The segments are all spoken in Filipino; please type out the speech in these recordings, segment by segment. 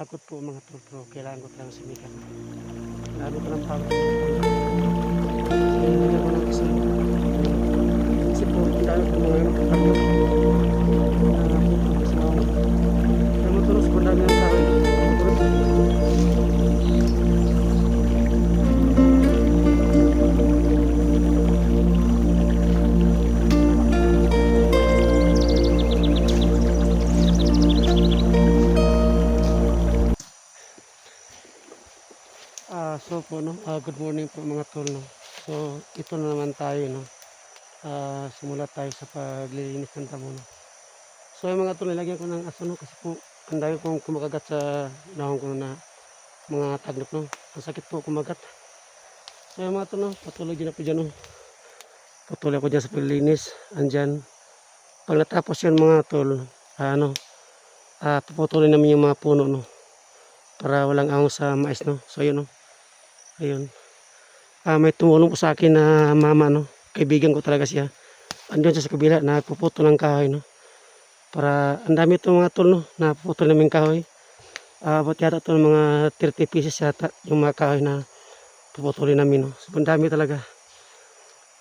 Pagod po mga tol, pero kailangan ko talagang sumikat. Lalo ko ng pagod. So, hindi ko lang kasi. Kasi po, ang dami po mga pagod. Pupunta sa ako. Kaya matulos po dami ang tao. So po no, good morning po mga tol no. So ito na naman tayo no. Simula tayo sa paglilinis ng damo no. So yung mga tol, nilagyan ko ng aso no kasi po ang dami pong kumakagat sa dahon ko na mga taglok no. Ang sakit po kumagat. So yung mga tol no, patuloy din ako dyan no. Patuloy ako dyan sa paglilinis. Andyan. Pag natapos yan mga tol, puputuloy namin yung mga puno no. Para walang ahong sa mais no. So yun no. Ayun. May tumulong po sa akin na mama no. Kaibigan ko talaga siya. Andun siya sa kabila, nagpuputo ng kahoy no. Para ang dami itong mga tol no, napuputo namin kahoy. Abot yata ito ng mga 30 pieces yata yung mga kahoy na puputulin namin no. So ang dami talaga.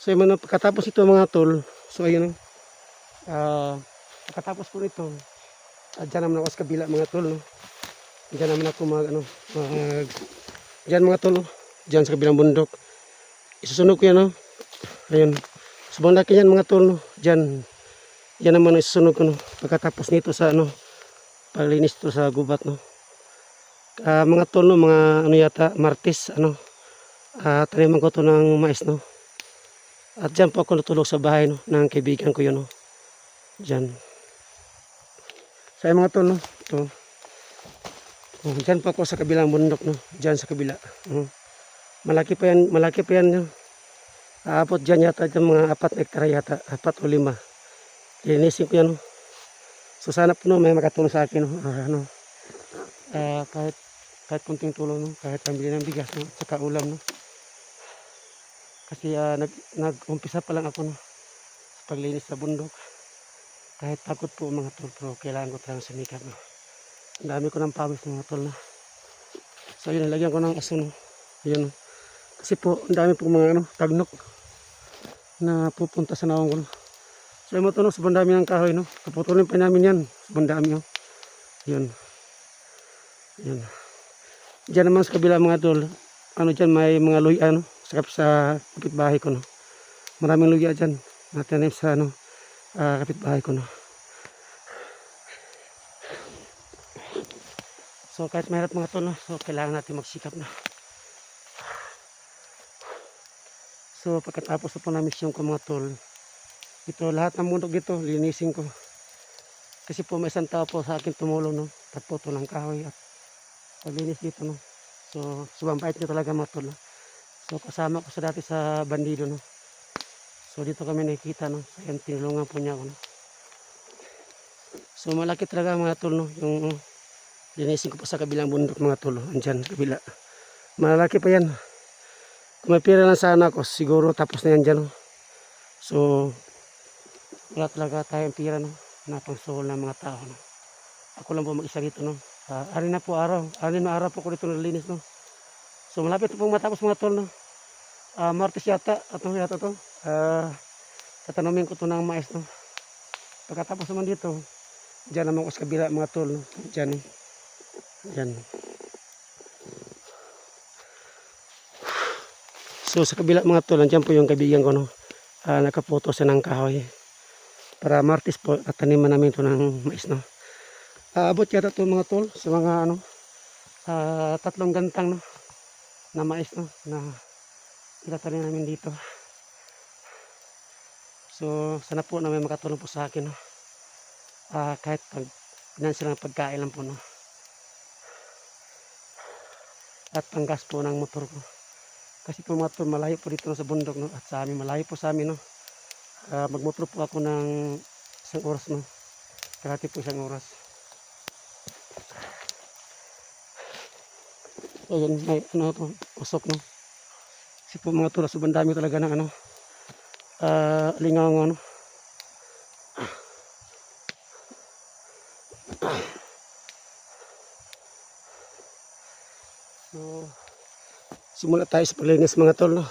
So yung pagkatapos ito mga tol, so ayun no. Pagkatapos po nito, dyan naman ako sa kabila mga tol no. Dyan naman ako dyan mga tol no. Dyan sa kabilang bundok. Isusunod ko yan no. Ayun. Sobrang laki yan mga tol no. Diyan. Yan naman ang isusunod ko no. Pagkatapos nito sa paglinis to sa gubat no. Mga tol no, mga yata Martes taniman ko to ng mais no. At diyan po ako natulog sa bahay no ng kaibigan ko yun no. Diyan. Sa mga tol no. Ito. Diyan po ako sa kabilang bundok no. Diyan sa kabila. Malaki pa yan no. Aabot dyan yata dyan mga 4 hektare yata, 4 o 5. Linisin ko yan no. So sana po no, may makatulong sa akin no. Kahit kunting tulong no, kahit pambili ng bigas no, saka ulam no. Kasi nag-umpisa pa lang ako no, sa paglinis sa bundok. Kahit pagod po mga tol, pero kailangan ko talagang sumikap no. Ang dami ko ng pawis mga tol no. So yun, nalagyan ko ng aso no. Yun no. Kasi po, ang dami po mga tagnok na pupunta sa naong ko no. So yung mga tol no, sobrang dami ng kahoy no. Kaputulin pa namin yan, sobrang dami no. Yun. Yun. Diyan naman sa kabila mga tol, dyan may mga luya no, sa kapitbahay ko no. Maraming luya dyan, natanim sa kapitbahay ko no. So kahit mahirap mga tol no, so kailangan natin magsikap na. So pagkatapos po namin yung mga tol, ito lahat ng bundok dito, linisin ko. Kasi po may isang tao po sa akin tumulong no, pagputo ng kahoy at paglinis dito no. So subampait nyo talaga mga tol no. So kasama ko sa dati sa bandido no. So dito kami nakikita no. So yan, tinulungan po niya ako no. So malaki talaga mga tol no. Yung linisin ko pa sa kabilang bundok mga tol. Andyan kabila. Malaki pa yan. Kung may pera lang sana ako, siguro tapos na yan dyan no. So wala talaga tayong pera no, na pangsuhol ng mga tao no. Ako lang po mag-isa dito no. Anin na araw po ko dito nalinis no. So malapit pong matapos mga tol no. Martes yata to. Tatanumin ko to ng mais no. Pagkatapos naman dito, diyan naman ko sa kabila mga tol no. Diyan. Diyan. So sa kabila mga tol, nandiyan po yung kaibigan ko no. Nakapoto siya ng kahoy. Para Martes po tataniman namin to ng mais no. Abot yata to mga tol sa mga 3 gantang no na mais no na itatanim namin dito. So sana po na may makatulong po sa akin no. Kahit financial ng pagkain lang po no. At panggas po ng motor ko. Kasi po mga tol, malayo po dito sa bundok no. At sa amin, malayo po sa amin no. Magmotor po ako ng 1 oras no. Kalahati po 1 oras. Ayan, may to, usok no. Kasi po mga tol, sobrang dami talaga ng lingaw no. So, simula tayo sa paglinis mga tol, no?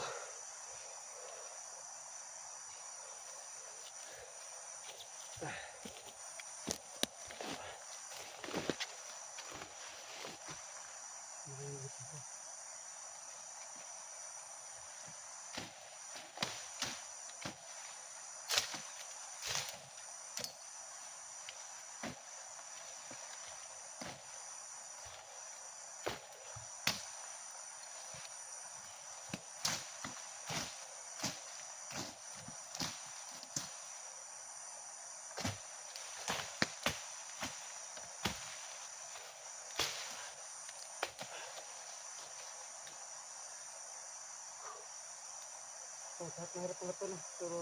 So, kahit mahirap mga tol, no? Pero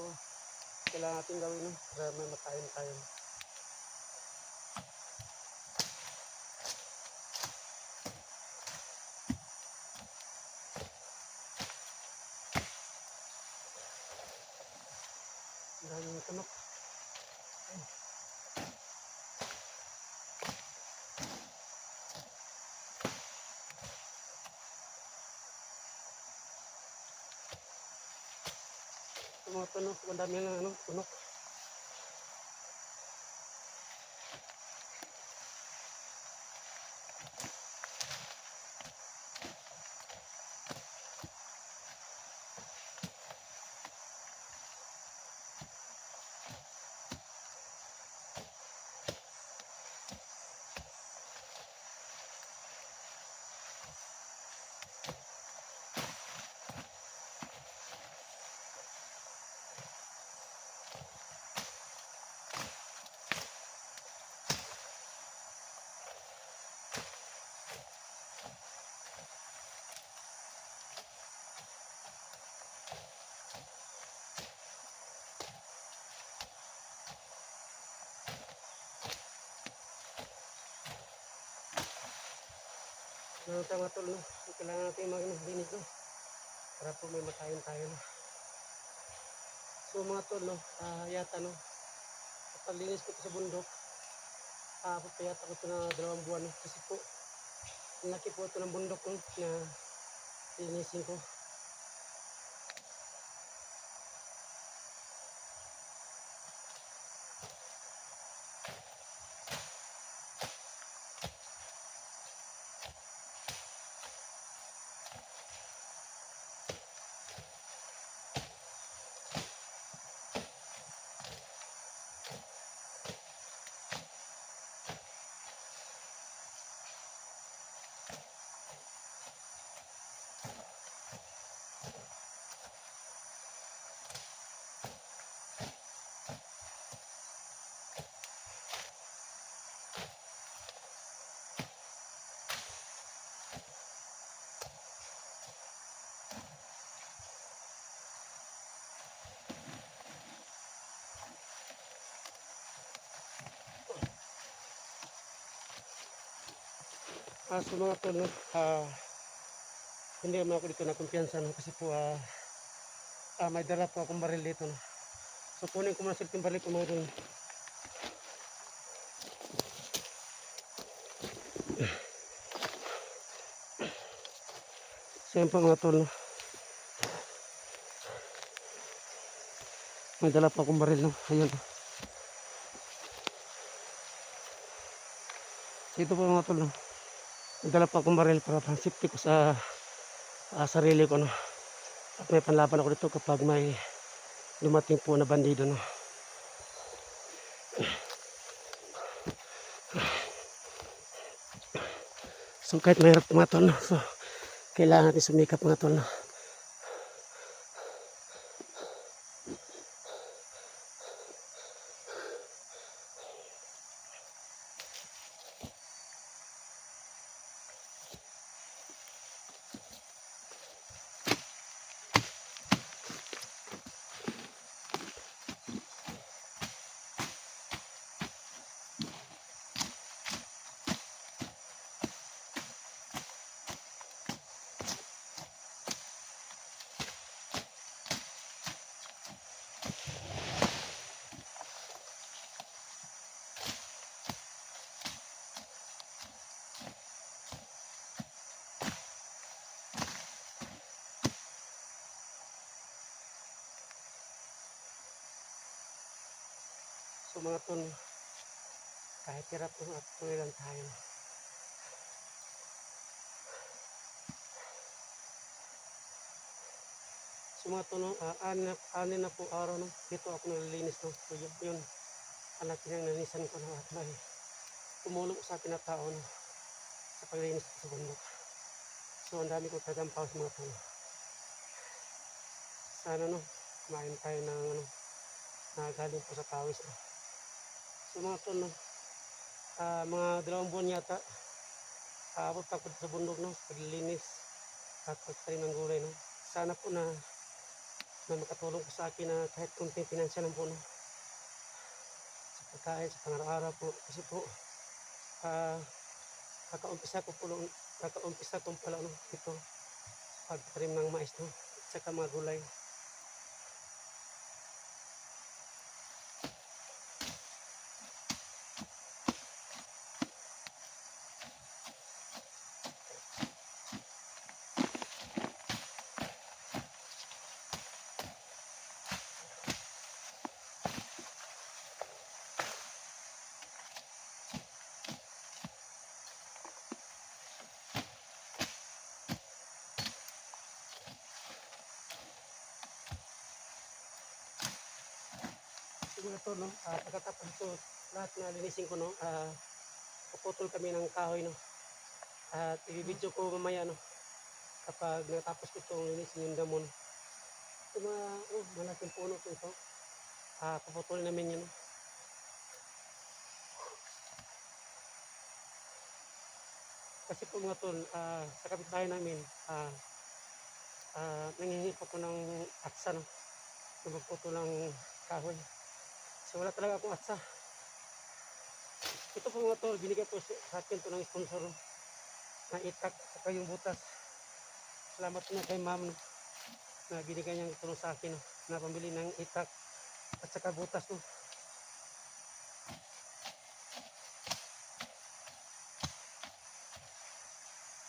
kailangan natin gawin, no? Para may makain tayo. Ang daming tunok. Ito mga tol, no? Ang daming ano, tunok. Ano tayo mga tol, no? Kailangan natin maglinis, no? Para po may makain tayo, no? So mga tol, no? Yata, no? Kapag linis ko ito sa bundok, aabot pa yata ko ito na 2 buwan, no? Kasi po, ang laki po ito ng bundok, no? Na linisin ko. So mga tol, no? Hindi naman ako dito na kumpiyansa, no? Kasi po, may dala po akong baril dito, no? So kunin ko muna yung baril ko mga tol. So yun po mga tol, no? May dala po akong baril, no? Ayun. So ito po mga tol, no? May dala po akong baril para pang safety ko sa sarili ko, no? At may panlaban ako dito kapag may dumating po na bandido, no? So kahit mahirap mga tol, no? So kailangan natin sumikap mga tol, no? po mga tol, kahit hirap po at tuloy lang tayo. So mga tol, anin na po araw no, dito ako nalilinis no. So yun, anak nilinisan ko no, at may tumulong sa akin na tao no, sa paglinis sa bundok. So ang dami ko tagampaw sa mga tol. Sana no, kumain tayo ng ano, na galing po sa pawis no. So mga tol no, mga 2 buwan yata, aabot ako sa bundok no, paglilinis at pagtanim ng gulay no. Sana po na makatulong po sa akin na kahit kunting pinansyal lang po no, sa pagkain, sa pang-araw-araw po. Kasi po, kakaumpisa ko pala no, ito, pagtanim ng mais no, at saka mga gulay. Siguro ito no, pagkatapos ito, lahat na linisin ko no, puputol kami ng kahoy no, at i-video ko mamaya no, kapag natapos ko itong linisin yung damon. Ito malaking puno po ito, puputol namin yun no. Kasi po mga tol, sa kapitbahay namin, nangingi po ko ng atsa no, magputol ng kahoy. So wala talaga akong atsa. Ito po mga tol, binigyan po sa akin to ng sponsor no, na itak at yung butas. Salamat po na kay ma'am no, na binigyan niyang tulong sa akin no, na pambili ng itak at saka butas no.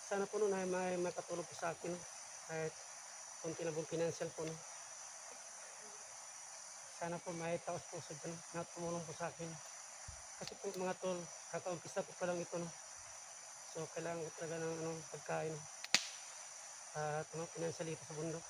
Sana po no, na may makatulong po sa akin no, kahit konti na pong financial po no. Sana po may taos po sa dyan na tumulong po sa akin. Kasi po mga tol, kakaumpisa ko pa lang ito no. So kailangan ko talaga ng pagkain no, at financial ito sa bundok.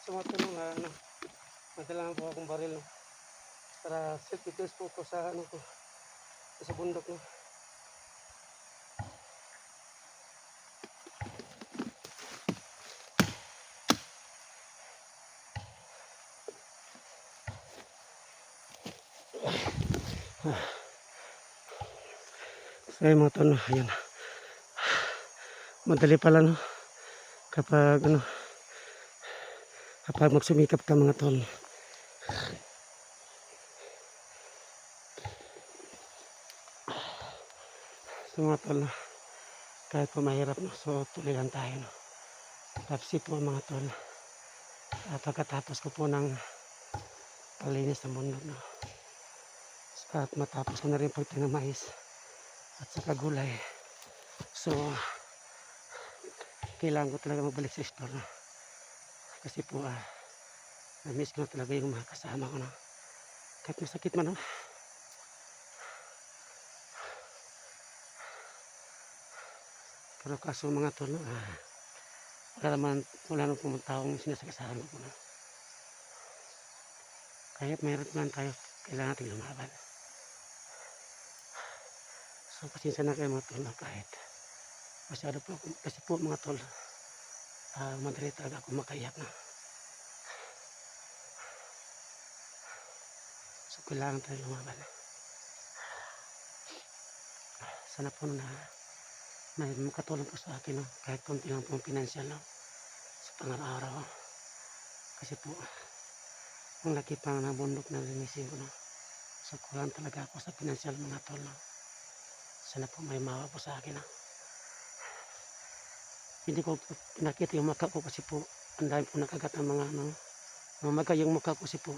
So mga tol, madala po akong baril no, para self defense po ko sa ko, sa bundok no. So ayun mga tol, ayan. Madali pala no, kapag kapag magsumikap ka mga tol. So mga tol, kahit po mahirap no, so tuloy lang tayo no. Tapos ito mga tol, pagkatapos ko po ng palinis ng bundok no, at matapos ko na rin pagtanim ng mais at saka gulay. So kailangan ko talaga magbalik sa store no, kasi po na-miss ko na talaga yung mga kasama ko no, kahit masakit man no. Pero kaso mga tol, wala naman pong taong sinasagasahan ko na. Kahit meron man tayo, kailangan natin lumaban. So pasensya na kayo mga tol, kahit masyado po ako, kasi po mga tol, madali talaga ako makaiyak na. So kailangan tayo lumaban. Sana po na may makatulong po sa akin, no? Kahit konti lang po pinansyal, no? Sa pang-araw. Kasi po, ang laki pang nabundok na linisin ko, no? So kulang talaga ako sa pinansyal mga tol, no? Sana po may mawa po sa akin, no? Hindi ko pinakita yung mukha ko kasi po ang dami po nakagat ng mga mamaga yung mukha ko kasi po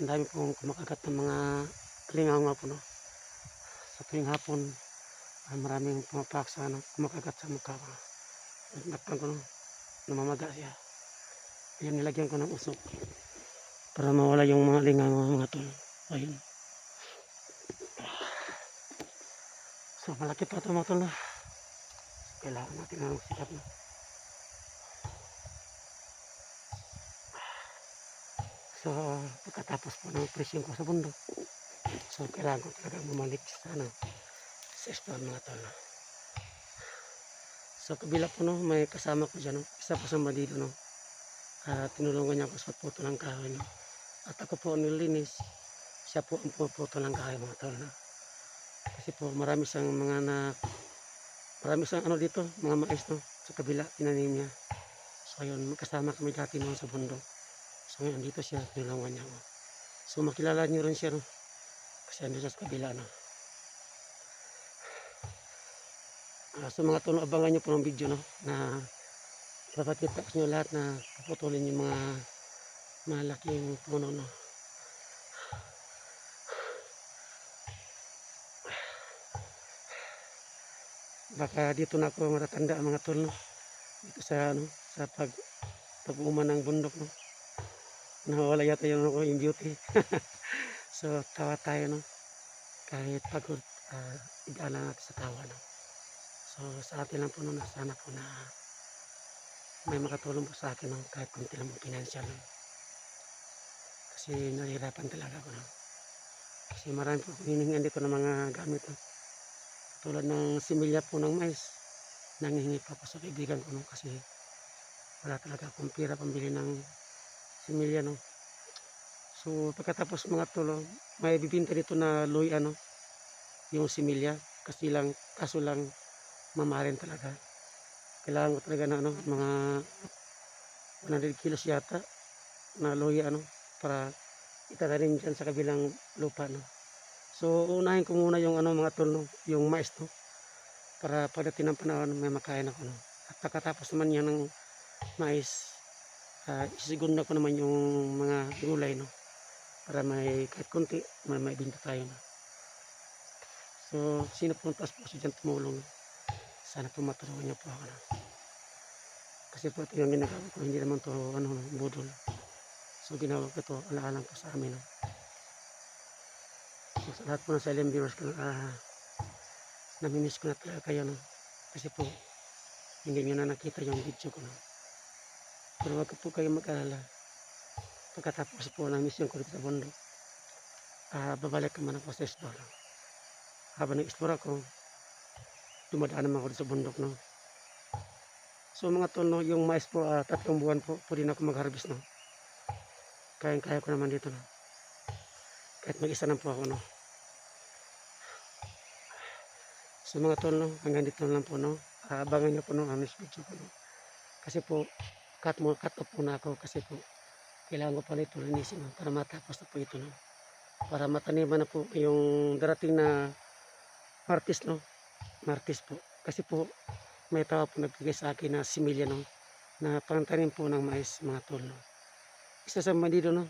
ang dami po kumakagat ng mga lingaw nga po, no? Sa tuwing hapon, maraming pumapaksa, kumakagat sa mukha ko. Nakpan ko, no? Namamaga siya. Ayun, nilagyan ko ng usok para mawala yung mga lingaw mga tol. Ayun. So malaki pa ito mga tol, no? Kailangan natin na magsikap, no? So pagkatapos po ng presyon ko sa bundok, so kailangan ko talaga bumalik sa sa spawn mga tol, no? So kabila po, no, may kasama ko dyan, no? Isa po sa bandido, no? Tinulungan niya ako sa puto ng kahoy, no? At ako po nilinis, siya po ang puputo ng kahoy mga tol, no? Kasi po marami siyang dito, mga mais, no? Sa kabila, tinanim niya. So ayun, magkasama kami dati noon sa bundok. So ngayon dito siya, tinulungan niya ako. So makilala niyo rin siya, no? Kasi andito sa kabila, no? So mga tol, abangan niyo po ng video, no? Na papakita ko nyo lahat na puputulin yung mga malaking puno, no? Baka dito na ako matatanda mga tol, no? Dito sa sa pag-uuma ng bundok, no? Nawawala yata yung beauty. So tawa tayo, no? Kahit pagod, igala natin sa tawa, no? So sa atin lang po, no? Sana po na may makatulong po sa akin, no? Kahit kunti lang po financial, no? Kasi nahihirapan talaga ako, no? Kasi marami po hinihingan dito ng mga gamit, no? Tulad ng similya po ng mais, nangihingi pa po sa kaibigan ko, no? Kasi wala talaga akong pira pambili ng similya, no? So pagkatapos mga tolo, may bibinta dito na loy, yung similya, kaso lang mamahalin talaga. Kailangan ko talaga na mga 100 kilos yata na loy, para itatanim dyan sa kabilang lupa, no? So unahin ko muna yung mga tol, no? Yung mais, no? Para pagdating ng panahon may makain ako, no? At pagkatapos naman yan ng mais, isisigunda ko naman yung mga gulay, no? Para may kahit konti may binta tayo, no? So sino po taas po siya dyan tumulong, sana po matulungan niyo po ako, no? Kasi po ito yung ginagawa ko, hindi naman to budol. So ginawa ko ito alaalang po sa amin, no? So sa lahat po ng silent viewers ko, namimiss ko na talaga kayo, no? Kasi po hindi nyo na nakita yung video ko, no? Pero wag po kayo mag-alala, pagkatapos po ng mission ko dito sa bundok, babalik naman ako sa explore, no? Habang nag-explore ako, dumadaan naman ako dito sa bundok, no? So mga tol, no, yung mais po, 3 buwan po din ako mag-harvest, no? Kaya ko naman dito, no? Kahit mag-isa lang po ako, no? So mga tol, no, hanggang dito lang po, no? Abangan nyo po, no, ang next video ko, no? Kasi po cut off po na ako kasi po kailangan ko pa nito linisin, no? Para matapos na po ito, no? Para mataniman na po yung darating na Martes, no? Martes po, kasi po may tao po nagbigay sa akin na similya, no? Na pangtanim po ng mais mga tol, no? Isa sa bandido, no?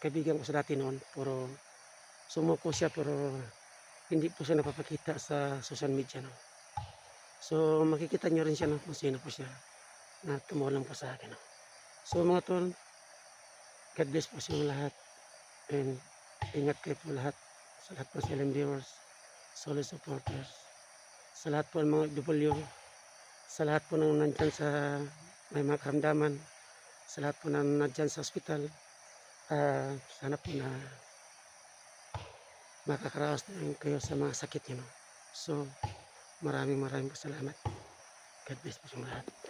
Kaibigan ko sa dati noon, pero sumuko siya, pero hindi po siya napapakita sa social media, no? So makikita nyo rin siya, no, kung sino po siya na tumulong po sa akin, no? So mga tol, God bless po sa inyo lahat, and ingat kayo po lahat, sa lahat ng silent viewers, solid supporters. sa lahat po ng mga OFW, sa lahat po ng nandyan sa may mga karamdaman, sa lahat po ng nandyan sa ospital. Sana po na makakaraos din kayo sa mga sakit nyo. So, maraming po salamat. God bless po sa lahat.